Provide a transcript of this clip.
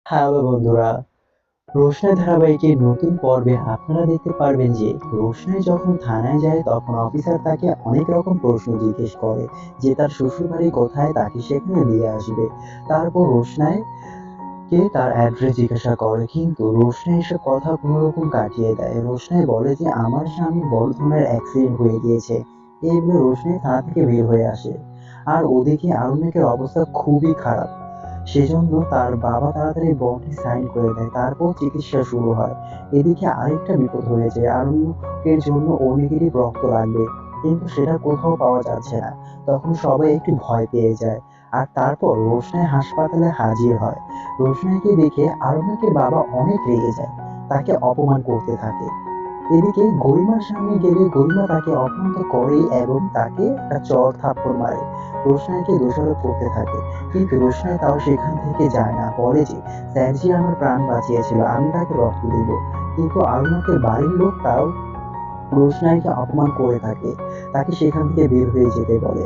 Hello বন্ধুরা, রোশনাই ধারাবাহিকের নতুন পর্বে আপনারা দেখতে পারবেন যে রোশনাই যখন থানায় যায় তখন অফিসার তাকে অনেক রকম প্রশ্ন জিজ্ঞেস করে যে তার শ্বশুরবাড়ি কোথায়, তাকে সেখানে দিয়ে আসবে। তারপর রোশনাই কে তার অ্যাড্রেস জিজ্ঞাসা করে, কিন্তু রোশনাই এসব কথা কোনো রকম কাটিয়ে দেয়। রোশনাই বলে যে আমার স্বামীর বড় ধরনের অ্যাক্সিডেন্ট হয়ে গিয়েছে। এই বলে রোশনাই থানা থেকে বের হয়ে আসে। আর ওদিকে আরণ্যকের অবস্থা খুবই খারাপ। সেজন্য তার বাবা তাড়াতাড়ি বন্ডে সাইন করে দেয়। তারপর চিকিৎসা শুরু হয়। এদিকে আরেকটা বিপদ হয়েছে, আরণ্যকের জন্য ও নেগেটিভ রক্ত লাগবে, কিন্তু সেটা কোথাও পাওয়া যাচ্ছে না। তখন সবাই একটু ভয় পেয়ে যায়। আর তারপর রোশনাই হাসপাতালে হাজির হয়। রোশনাইকে দেখে আরণ্যকের বাবা অনেক রেগে যায়, তাকে অপমান করতে থাকে। এদিকে গরিমার সামনে গেলে গরিমা তাকে অপমান তো করেই এবং তাকে একটা চড় থাপ্পড় মারে। রোশনাইকে দোষারোপ করতে থাকে, কিন্তু রোশনাই তাও সেখান থেকে যায় না, বলে যে স্যারজি আমার প্রাণ বাঁচিয়েছিল, আমি তাকে রক্ত দেব। কিন্তু আরণ্যকের বাড়ির লোক তাও রোশনাইকে অপমান করে থাকে, তাকে সেখান থেকে বের হয়ে যেতে বলে।